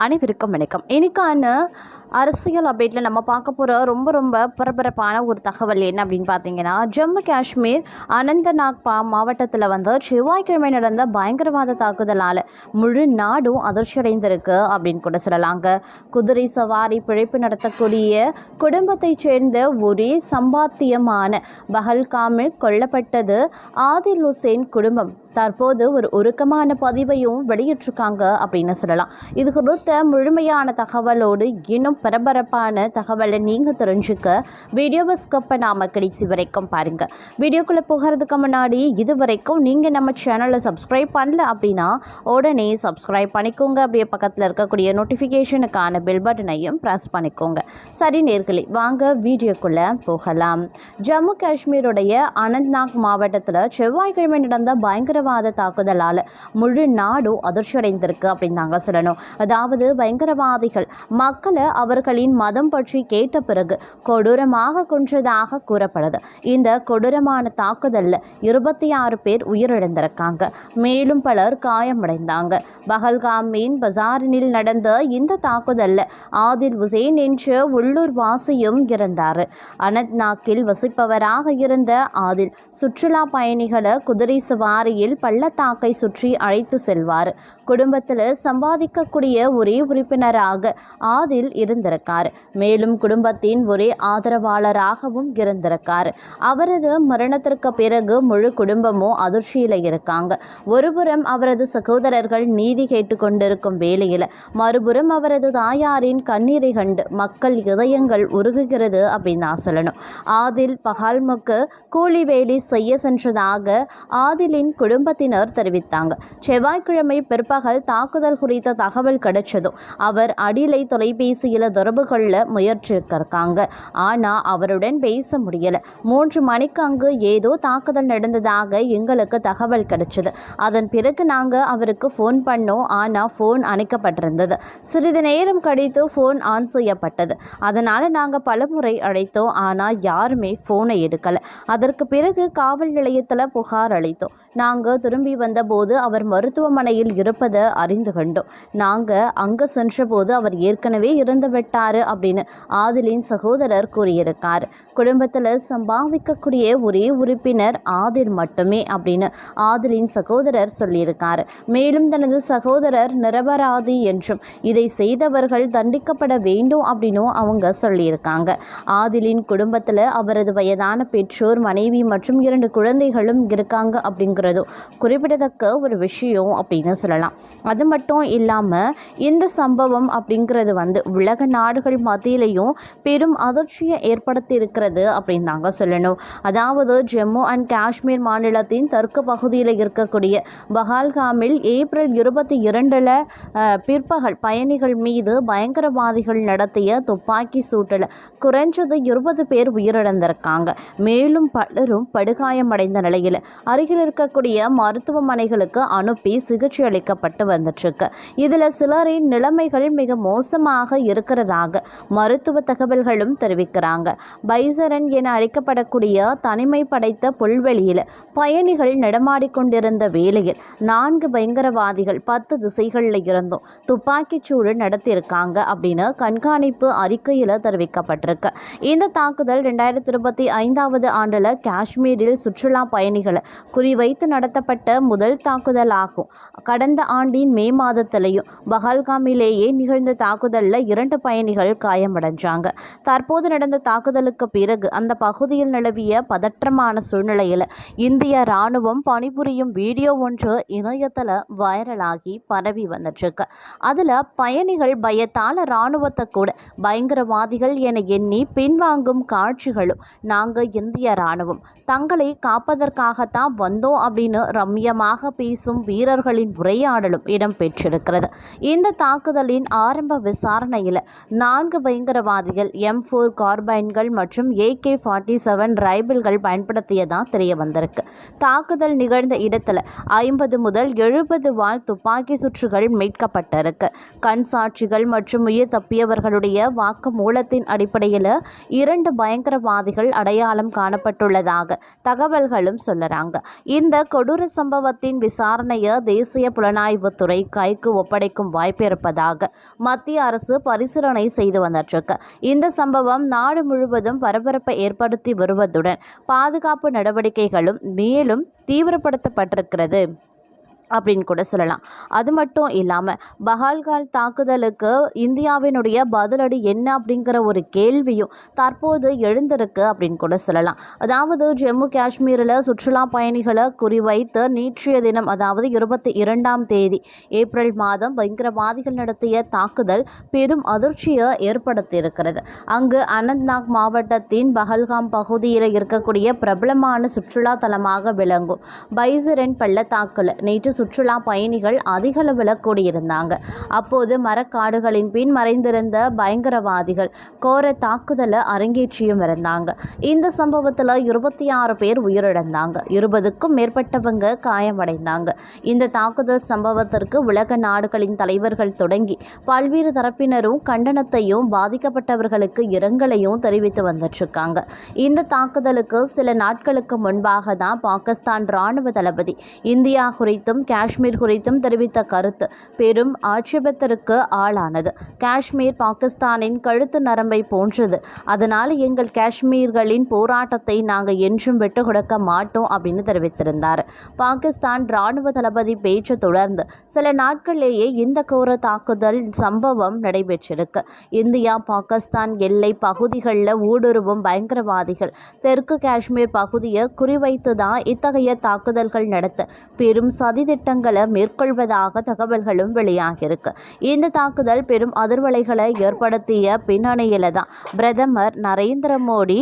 அனைவருக்கும் வணக்கம். இன்னைக்கான அரசியல் அப்டேட்டில் நம்ம பார்க்க போகிற ரொம்ப பரபரப்பான ஒரு தகவல் என்ன அப்படின்னு பார்த்தீங்கன்னா, ஜம்மு காஷ்மீர் அனந்தநாக் மாவட்டத்தில் செவ்வாய்க்கிழமை நடந்த பயங்கரவாத தாக்குதலால் முழு நாடும் அதிர்ச்சியடைந்திருக்கு அப்படின்னு கூட சொல்லலாங்க. குதிரை சவாரி பிழைப்பு நடத்தக்கூடிய குடும்பத்தைச் சேர்ந்த ஒரே சம்பாத்தியமான பஹல்காமில் கொல்லப்பட்டது ஆதில் ஹுசேன் குடும்பம் தற்போது ஒரு உருக்கமான பதிவையும் வெளியிட்டிருக்காங்க அப்படின்னு சொல்லலாம். இது குறித்த முழுமையான தகவலோடு இன்னும் பரபரப்பான தகவலை நீங்கள் தெரிஞ்சுக்க வீடியோவை ஸ்கிப் பண்ணாமல் கடைசி வரைக்கும் பாருங்கள். வீடியோக்குள்ளே போகிறதுக்கு முன்னாடி இது வரைக்கும் நீங்கள் நம்ம சேனலை சப்ஸ்கிரைப் பண்ணல அப்படின்னா உடனே சப்ஸ்கிரைப் பண்ணிக்கோங்க. அப்படியே பக்கத்தில் இருக்கக்கூடிய நோட்டிஃபிகேஷனுக்கான பெல் பட்டனையும் ப்ரெஸ் பண்ணிக்கோங்க. சரி நேர்களே, வாங்க வீடியோக்குள்ளே போகலாம். ஜம்மு காஷ்மீருடைய அனந்த்நாக் மாவட்டத்தில் செவ்வாய்க்கிழமை நடந்த பயங்கரவாத தாக்குதலால் முழு நாடும் அதிர்ச்சியடைந்திருக்கு அப்படின்னு நாங்கள் சொல்லணும். அதாவது பயங்கரவாதிகள் மக்களை அவர்களின் மதம் பற்றி கேட்ட பிறகு கொடூரமாக கொன்றதாக கூறப்படுது. இந்த கொடூரமான தாக்குதலில் 26 பேர் உயிரிழந்திருக்காங்க. மேலும் பலர் காயமடைந்தாங்க. பஹல்காமின் பசாரினில் நடந்த இந்த தாக்குதலில் ஆதில் ஹுசேன் என்ற உள்ளூர் வாசியும் இறந்தார். அனந்த்நாக்கில் வசிப்பவராக இருந்த ஆதில் சுற்றுலா பயணிகளை குதிரை சவாரியில் பள்ளத்தாக்கை சுற்றி அழைத்து செல்வார். குடும்பத்தில் சம்பாதிக்கக்கூடிய ஒரே உறுப்பினராக ஆதில் இருந்திருக்கார். மேலும் குடும்பத்தின் ஒரே ஆதரவாளராகவும் இருந்திருக்கார். அவரது மரணத்திற்கு பிறகு முழு குடும்பமும் அதிர்ச்சியில் இருக்காங்க. ஒருபுறம் அவரது சகோதரர்கள் நீதி கேட்டுக்கொண்டிருக்கும் வேளையில் மறுபுறம் அவரது தாயாரின் கண்ணீரை கண்டு மக்கள் இதயங்கள் உருகுகிறது அப்படின்னு நான் சொல்லணும். ஆதில் பஹல்முக்கு கூலி வேலை செய்ய சென்றதாக ஆதிலின் குடும்பத்தினர் தெரிவித்தாங்க. செவ்வாய்க்கிழமை பிற்பகல் தாக்குதல் குறித்த தகவல் கிடைச்சதும் அவர் அடிலை தொலைபேசியில் தொடர்பு கொள்ள முயற்சிருக்காங்க. ஆனால் அவருடன் பேச முடியல. 3 மணிக்கு அங்கு ஏதோ தாக்குதல் நடந்ததாக எங்களுக்கு தகவல் கிடைச்சது. அதன் பிறகு நாங்கள் அவருக்கு ஃபோன் பண்ணோம். ஆனால் ஃபோன் அணைக்கப்பட்டிருந்தது. சிறிது நேரம் கழித்து ஃபோன் ஆன் செய்யப்பட்டது. அதனால் நாங்கள் பலமுறை அழைத்தோம். ஆனால் யாருமே ஃபோனை எடுக்கலை. அதற்கு பிறகு காவல் நிலையத்தில் புகார் அளித்தோம். நாங்கள் திரும்பி வந்தபோது அவர் மருத்துவமனையில் இருப்பதை அறிந்து கொண்டோம். நாங்கள் அங்கே சென்றபோது அவர் ஏற்கனவே இறந்து விட்டார் அப்படின்னு ஆதிலின் சகோதரர் கூறியிருக்கார். குடும்பத்தில் சம்பாதிக்கக்கூடிய ஒரே உறுப்பினர் ஆதில் மட்டுமே அப்படின்னு ஆதிலின் சகோதரர் சொல்லியிருக்கார். மேலும் தனது சகோதரர் நிரபராதி என்றும் இதை செய்தவர்கள் தண்டிக்கப்பட வேண்டும் அப்படின்னும் அவங்க சொல்லியிருக்காங்க. ஆதிலின் குடும்பத்தில் அவரது வயதான பெற்றோர், மனைவி மற்றும் 2 குழந்தைகளும் இருக்காங்க அப்படிங்கிறதும் குறிப்பிடத்தக்க ஒரு விஷயம் அப்படின்னு சொல்லலாம். அது மட்டும் இல்லாமல் இந்த சம்பவம் அப்படிங்கிறது உலக நாடுகள் மத்தியிலையும் பெரும் அதிர்ச்சியை ஏற்படுத்தி இருக்கிறது அப்படின்னு நாங்கள் சொல்லணும். அதாவது ஜம்மு அண்ட் காஷ்மீர் மாநிலத்தின் தெற்கு பகுதியில் இருக்கக்கூடிய பஹல்காமில் ஏப்ரல் 22 பிற்பகல் பயணிகள் மீது பயங்கரவாதிகள் நடத்திய துப்பாக்கி சூட்டில் குறைஞ்சது 20 பேர் உயிரிழந்திருக்காங்க. மேலும் பலரும் படுகாயமடைந்த நிலையில் அருகில் இருக்கக்கூடிய மருத்துவமனைகளுக்கு அனுப்பி சிகிச்சை அளிக்கப்பட்டு வந்துட்டுருக்கு. இதில் சிலரின் நிலைமைகள் மிக மோசமாக இருக்கிறதாக மருத்துவ தகவல்களும் தெரிவிக்கிறாங்க. பைசரன் என அழைக்கப்படக்கூடிய தனிமை படைத்த புல்வெளியில் பயணிகள் நடமாடிக்கொண்டிருந்த வேளையில் 4 பயங்கரவாதிகள் 10 திசைகளில் இருந்தும் துப்பாக்கிச் சூடு நடத்தியிருக்காங்க அப்படின்னு கண்காணிப்பு அறிக்கையில் தெரிவிக்கப்பட்டிருக்கு. இந்த தாக்குதல் 2025 ஆண்டில் காஷ்மீரில் சுற்றுலா பயணிகளை குறிவைத்து நடத்தப்பட்ட முதல் தாக்குதல் ஆகும். கடந்த ஆண்டின் மே மாதத்திலேயும் பஹல்காமிலேயே நிகழ்ந்த தாக்குதலில் 2 பயணிகள் காயமடைஞ்சாங்க. தற்போது நடந்த தாக்குதலுக்கு பிறகு அந்த பகுதியில் நிலவிய பதற்றமான சூழ்நிலையில் இந்திய இராணுவம் பணிபுரியும் வீடியோ ஒன்று இணையத்தில் வைரலாகி பரவி வந்துட்டுருக்கு. அதில் பயணிகள் பயத்தால் இராணுவத்தை கூட பயங்கரவாதிகள் என எண்ணி பின்வாங்கும் காட்சிகளும், நாங்கள் இந்திய இராணுவம் தங்களை காப்பதற்காகத்தான் வந்தோம் அப்படின்னு ரம்மியமாக பேசும் வீரர்களின் உரையாடலும் இடம்பெற்றிருக்கிறது. இந்த தாக்குதலின் ஆரம்ப விசாரணையில் 4 பயங்கரவாதிகள் M4 கார்பைன்கள் மற்றும் AK-47 ரைபிள்கள் பயன்படுத்தியதான் தெரிய வந்திருக்கு. தாக்குதல் நிகழ்ந்த இடத்துல 50 முதல் 70 வால் துப்பாக்கி சுற்றுகள் மீட்கப்பட்டிருக்கு. கண் சாட்சிகள் மற்றும் உயிர் தப்பியவர்களுடைய வாக்குமூலத்தின் அடிப்படையில் 2 பயங்கரவாதிகள் அடையாளம் காணப்பட்டுள்ளதாக தகவல்களும் சொல்லுறாங்க. இந்த கொடூர இன்னொரு சம்பவத்தின் விசாரணையை தேசிய புலனாய்வுத்துறை கைக்கு ஒப்படைக்கும் வாய்ப்பு இருப்பதாக மத்திய அரசு பரிசீலனை செய்து வந்துட்டு. இந்த சம்பவம் நாடு முழுவதும் பரபரப்பை ஏற்படுத்தி வருவதுடன் பாதுகாப்பு நடவடிக்கைகளும் மேலும் தீவிரப்படுத்தப்பட்டிருக்கிறது அப்படின்னு கூட சொல்லலாம். அது மட்டும் இல்லாமல் பஹல்காம் தாக்குதலுக்கு இந்தியாவினுடைய பதிலடி என்ன அப்படிங்கிற ஒரு கேள்வியும் தற்போது எழுந்திருக்கு அப்படின்னு கூட சொல்லலாம். அதாவது ஜம்மு காஷ்மீரில் சுற்றுலா பயணிகளை குறிவைத்து நேற்றைய தினம், அதாவது 22ஆம் தேதி ஏப்ரல் மாதம் பயங்கரவாதிகள் நடத்திய தாக்குதல் பெரும் அதிர்ச்சியை ஏற்படுத்தியிருக்கிறது. அங்கு அனந்த்நாக் மாவட்டத்தின் பஹல்காம் பகுதியில் இருக்கக்கூடிய பிரபலமான சுற்றுலா தலமாக விளங்கும் பைசரன் பள்ளத்தாக்கில் நேற்று சுற்றுலா பயணிகள் அதிக அளவில் கூடியிருந்தாங்க. அப்போது மரக்காடுகளின் பின் மறைந்திருந்த பயங்கரவாதிகள் கோர தாக்குதலை அரங்கேற்றியும் இருந்தாங்க. இந்த சம்பவத்தில் 26 பேர் உயிரிழந்தாங்க, 20க்கும் மேற்பட்டவங்க காயமடைந்தாங்க. இந்த தாக்குதல் சம்பவத்திற்கு உலக நாடுகளின் தலைவர்கள் தொடங்கி பல்வேறு தரப்பினரும் கண்டனத்தையும் பாதிக்கப்பட்டவர்களுக்கு இரங்கலையும் தெரிவித்து வந்துட்டுருக்காங்க. இந்த தாக்குதலுக்கு சில நாட்களுக்கு முன்பாக தான் பாகிஸ்தான் இராணுவ தளபதி இந்தியா குறித்தும் காஷ்மீர் குறித்தும் தெரிவித்த கருத்து பெரும் ஆட்சேபத்திற்கு ஆளானது. காஷ்மீர் பாகிஸ்தானின் கழுத்து நரம்பை போன்றது, அதனால் எங்கள் காஷ்மீர்களின் போராட்டத்தை நாங்கள் என்றும் விட்டு கொடுக்க மாட்டோம் அப்படின்னு தெரிவித்திருந்தார். பாகிஸ்தான் இராணுவ தளபதி பேச்சு தொடர்ந்து சில நாட்களிலேயே இந்த கோர தாக்குதல் சம்பவம் நடைபெற்றிருக்கு. இந்தியா பாகிஸ்தான் எல்லை பகுதிகளில் ஊடுருவும் பயங்கரவாதிகள் தெற்கு காஷ்மீர் பகுதியை குறிவைத்து தான் இத்தகைய தாக்குதல்கள் நடத்த பெரும் சதித்திட்டங்களை மேற்கொள்வதாக தகவல்களும் வெளியாகியிருக்கு. இந்த தாக்குதல் பெரும் அதிர்வலைகளை ஏற்படுத்திய பின்னணியில தான் பிரதமர் நரேந்திர மோடி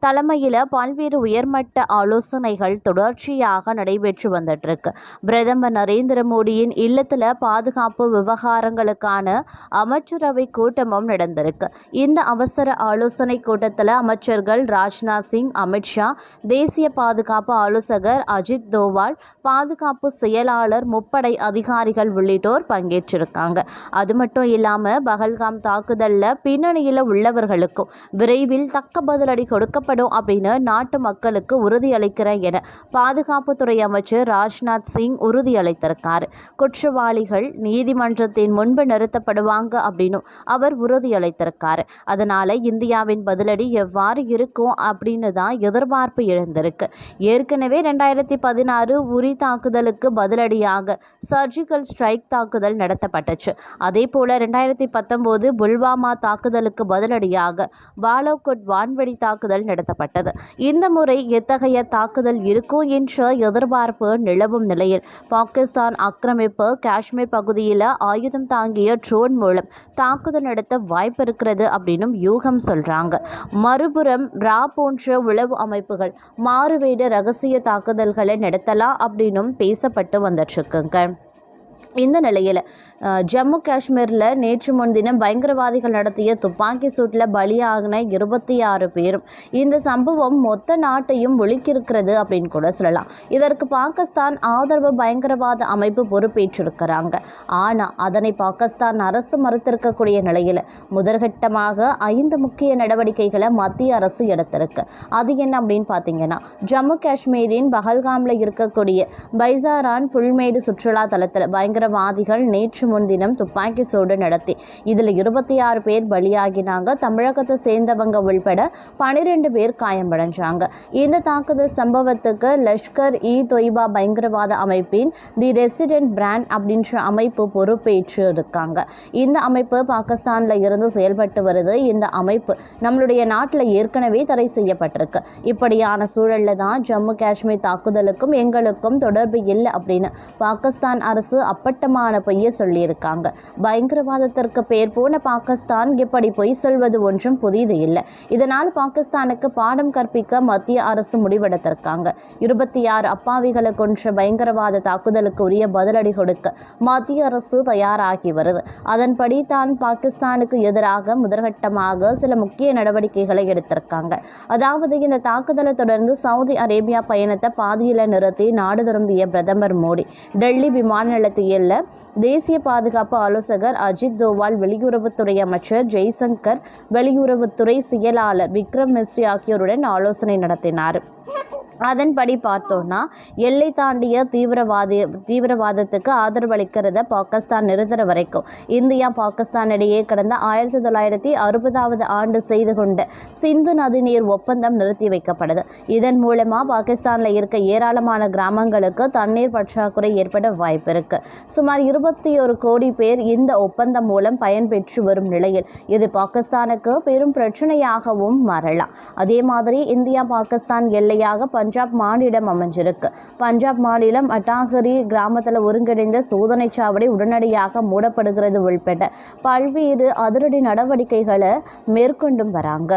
தலைமையில் பல்வேறு உயர்மட்ட ஆலோசனைகள் தொடர்ச்சியாக நடைபெற்று வந்துட்டு இருக்கு. பிரதமர் நரேந்திர மோடியின் இல்லத்தில் பாதுகாப்பு விவகாரங்களுக்கான அமைச்சரவை கூட்டமும் நடந்திருக்கு. இந்த அவசர ஆலோசனை கூட்டத்தில் அமைச்சர்கள் ராஜ்நாத் சிங், அமித்ஷா, தேசிய பாதுகாப்பு ஆலோசகர் அஜித் தோவால், பாதுகாப்பு செயலாளர், முப்படை அதிகாரிகள் உள்ளிட்டோர் பங்கேற்றிருக்காங்க. அது மட்டும் இல்லாமல் பஹல்காம் தாக்குதலில் பின்னணியில் உள்ளவர்களுக்கும் விரைவில் தக்க பதிலடி கொடுக்கப்படும் அப்படின்னு நாட்டு மக்களுக்கு உறுதியளிக்கிறேன் என பாதுகாப்புத்துறை அமைச்சர் ராஜ்நாத் சிங் உறுதியளித்திருக்கார். குற்றவாளிகள் நீதிமன்றத்தின் முன்பு நிறுத்தப்படுவாங்க அப்படின்னு அவர் உறுதியளித்திருக்கார். அதனால இந்தியாவின் பதிலடி எவ்வாறு இருக்கும் அப்படின்னு தான் எதிர்பார்ப்பு எழுந்திருக்கு. ஏற்கனவே 2016 உரி தாக்குதலுக்கு பதிலடியாக சர்ஜிக்கல் ஸ்ட்ரைக் தாக்குதல் நடத்தப்பட்டுச்சு. அதே போல 2019 புல்வாமா தாக்குதலுக்கு பதிலடியாக பாலோகோட் வான்வெடி தாக்குதல் நடத்தப்பட்டது. இந்த முறை எத்தகைய தாக்குதல் இருக்கும் என்ற எதிர்பார்ப்பு நிலவும் நிலையில் பாகிஸ்தான் ஆக்கிரமிப்பு காஷ்மீர் பகுதியில் ஆயுதம் தாங்கிய ட்ரோன் மூலம் தாக்குதல் நடத்த வாய்ப்பு இருக்கிறது அப்படின்னு யூகம் சொல்றாங்க. மறுபுறம் ரா போன்ற உளவு அமைப்புகள் மாறுவேட ரகசிய தாக்குதல்களை நடத்தலாம் அப்படின்னும் பேசப்பட்டு வந்துட்டு இருக்குங்க. இந்த நிலையில் ஜம்மு காஷ்மீரில் நேற்று முன்தினம் பயங்கரவாதிகள் நடத்திய துப்பாக்கி சூட்டில் பலியாகின 26 பேரும் இந்த சம்பவம் மொத்த நாட்டையும் ஒழுக்கியிருக்கிறது அப்படின்னு கூட சொல்லலாம். இதற்கு பாகிஸ்தான் ஆதரவு பயங்கரவாத அமைப்பு பொறுப்பேற்றிருக்கிறாங்க. ஆனால் அதனை பாகிஸ்தான் அரசு மறுத்திருக்கக்கூடிய நிலையில் முதற்கட்டமாக 5 முக்கிய நடவடிக்கைகளை மத்திய அரசு எடுத்திருக்கு. அது என்ன அப்படின்னு பார்த்தீங்கன்னா, ஜம்மு காஷ்மீரின் பஹல்காமில் இருக்கக்கூடிய பைசாரான் புல்மேடு சுற்றுலா தலத்தில் பயங்கரவாதிகள் நேற்று முன்தினம் துப்பாக்கி சூடு நடத்தி இதில் 26 பேர் பலியாகினாங்க. தமிழகத்தை சேர்ந்தவங்க உள்பட 12 பேர் காயமடைஞ்சாங்க. இந்த தாக்குதல் சம்பவத்துக்கு லஷ்கர் இ தொய்பா பயங்கரவாத அமைப்பின் தி ரெசிடென்ட் பிராண்ட் அப்படின்ற அமைப்பு பொறுப்பேற்று இருக்காங்க. இந்த அமைப்பு பாகிஸ்தான்ல இருந்து செயல்பட்டு வருது. இந்த அமைப்பு நம்மளுடைய நாட்டில் ஏற்கனவே தடை செய்யப்பட்டிருக்கு. இப்படியான சூழல்ல தான் ஜம்மு காஷ்மீர் தாக்குதலுக்கும் எங்களுக்கும் தொடர்பு இல்லை அப்படின்னு பாகிஸ்தான் அரசு அப்பட்டமான பொய்யை சொல்லியிருக்காங்க. பயங்கரவாதத்திற்கு பேர் போன பாகிஸ்தான் இப்படி பொய் சொல்வது ஒன்றும் புதிது இல்லை. இதனால் பாகிஸ்தானுக்கு பாடம் கற்பிக்க மத்திய அரசு முடிவெடுத்திருக்காங்க. 26 அப்பாவிகளை கொன்ற பயங்கரவாத தாக்குதலுக்கு உரிய பதிலடி கொடுக்க மத்திய அரசு தயாராகி வருது. அதன்படி தான் பாகிஸ்தானுக்கு எதிராக முதற்கட்டமாக சில முக்கிய நடவடிக்கைகளை எடுத்திருக்காங்க. அதாவது இந்த தாக்குதலை தொடர்ந்து சவுதி அரேபியா பயணத்தை பாதியில் நிறுத்தி நாடு திரும்பிய பிரதமர் மோடி டெல்லி விமான நிலையத்தில் தேசிய பாதுகாப்பு ஆலோசகர் அஜித் தோவால், வெளியுறவுத்துறை அமைச்சர் ஜெய்சங்கர், வெளியுறவுத்துறை செயலாளர் விக்ரம் மிஸ்ரி ஆகியோருடன் ஆலோசனை நடத்தினார். அதன்படி பார்த்தோன்னா எல்லை தாண்டிய தீவிரவாதத்துக்கு ஆதரவளிக்கிறத பாகிஸ்தான் நிறுத்துற வரைக்கும் இந்தியா பாகிஸ்தான் இடையே கடந்த 1960 ஆண்டு செய்து கொண்ட சிந்து நதிநீர் ஒப்பந்தம் நிறுத்தி வைக்கப்படுது. இதன் மூலமா பாகிஸ்தானில் இருக்க ஏராளமான கிராமங்களுக்கு தண்ணீர் பற்றாக்குறை ஏற்பட வாய்ப்பு இருக்கு. சுமார் 21 கோடி பேர் இந்த ஒப்பந்தம் மூலம் பயன்பெற்று வரும் நிலையில் இது பாகிஸ்தானுக்கு பெரும் பிரச்சனையாகவும் மாறலாம். அதே மாதிரி இந்தியா பாகிஸ்தான் எல்லையாக பஞ்சாப் மாநிலம் அமைஞ்சிருக்கு. பஞ்சாப் மாநிலம் அட்டாகரி கிராமத்தில் ஒருங்கிணைந்த சோதனை சாவடி உடனடியாக மூடப்படுகிறது உள்பட பல்வேறு அதிரடி நடவடிக்கைகளை மேற்கொண்டும் வராங்க.